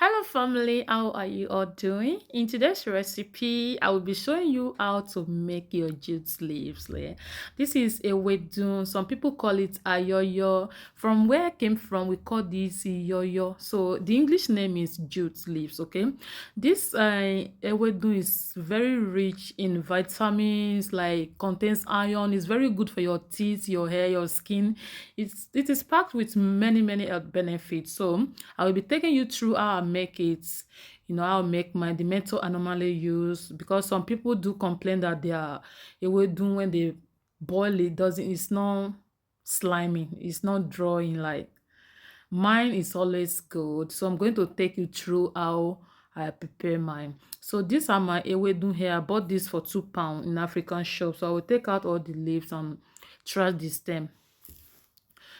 Hello family, how are you all doing? In today's recipe, I will be showing you how to make your jute leaves. This is Ewedu. Some people call it ayoyo. From where I came from, we call this yoyo. So the English name is jute leaves, okay? This Ewedu is very rich in vitamins, like contains iron. It's very good for your teeth, your hair, your skin. It is packed with many health benefits. So I will be taking you through how I make it, how I make the method I normally use, because some people do complain that their ewedu when they boil it it's not slimy, it's not drawing. Like mine is always good. So I'm going to take you through how I prepare mine. So these are my ewedu here. I bought this for £2 in African shop. So I will take out all the leaves and trash the stem.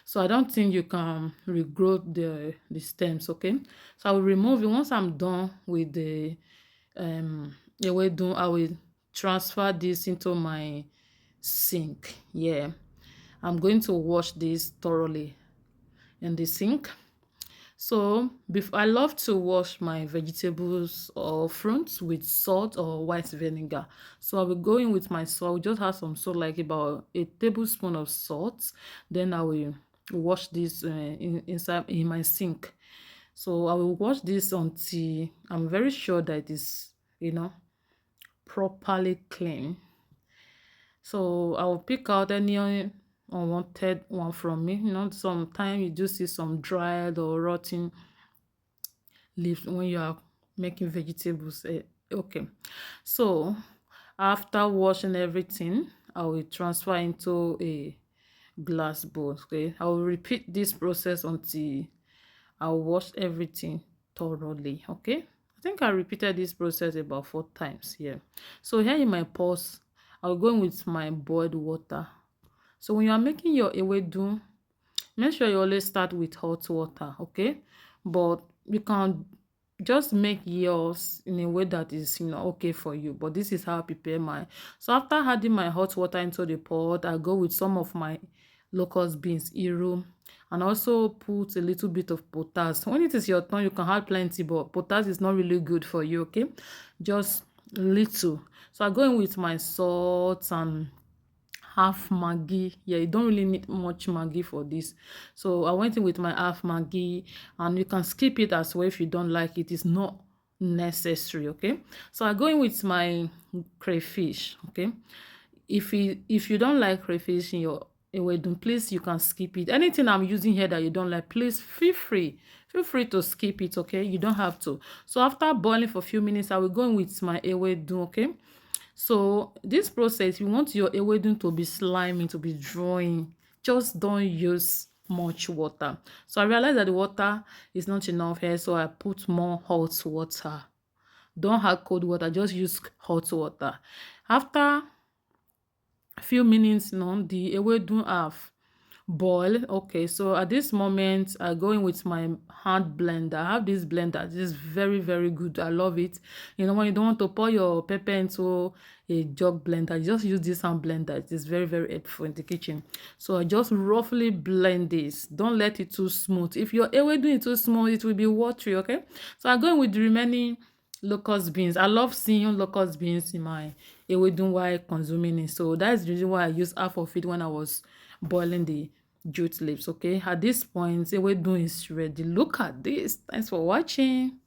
So I don't think you can regrow the stems, okay? So I will remove it. Once I'm done with the ewedu, I will transfer this into my sink. Yeah, I'm going to wash this thoroughly in the sink. So I love to wash my vegetables or fruits with salt or white vinegar. So I will go in with my salt. I will just add some salt, like about a tablespoon of salt. Then I will wash this inside in my sink. So I will wash this until I'm very sure that it is, properly clean. So I will pick out any unwanted one from me. Sometimes you do see some dried or rotten leaves when you are making vegetables. Okay, so after washing everything, I will transfer into a glass bowl. Okay, I will repeat this process until I wash everything thoroughly. Okay, I think I repeated this process about 4 times here. So here in my pots, I'll go in with my boiled water. So when you are making your ewedu, make sure you always start with hot water, okay? But you can just make yours in a way that is, okay for you. But this is how I prepare mine. So after adding my hot water into the pot, I go with some of my locust beans, iru, and also put a little bit of potash. When it is your turn, you can add plenty, but potash is not really good for you, okay? Just little. So I go in with my salt and half maggi. Yeah, you don't really need much maggi for this. So I went in with my half maggi, and you can skip it as well if you don't like it. It's not necessary, okay? So I go in with my crayfish, okay? If you don't like crayfish in your ewedu, please, you can skip it. Anything I'm using here that you don't like, please feel free to skip it, okay? You don't have to. So after boiling for a few minutes, I will go in with my ewedu, okay? So this process, you want your ewedu to be slimy, to be drawing, just don't use much water. So I realized that the water is not enough here, so I put more hot water. Don't add cold water, just use hot water. After a few minutes, the ewedu have boil. Okay, so at this moment I go in with my hand blender. I have this blender. This is very good. I love it. When you don't want to pour your pepper into a jug blender, you just use this hand blender. It is very helpful in the kitchen. So I just roughly blend this. Don't let it too smooth. If you're doing it too smooth, it will be watery. Okay, so I go in with the remaining locust beans. I love seeing locust beans in my ewedu while consuming it. So that's the reason why I use half of it when I was boiling the jute leaves. Okay, at this point ewedu is ready. Look at this. Thanks for watching.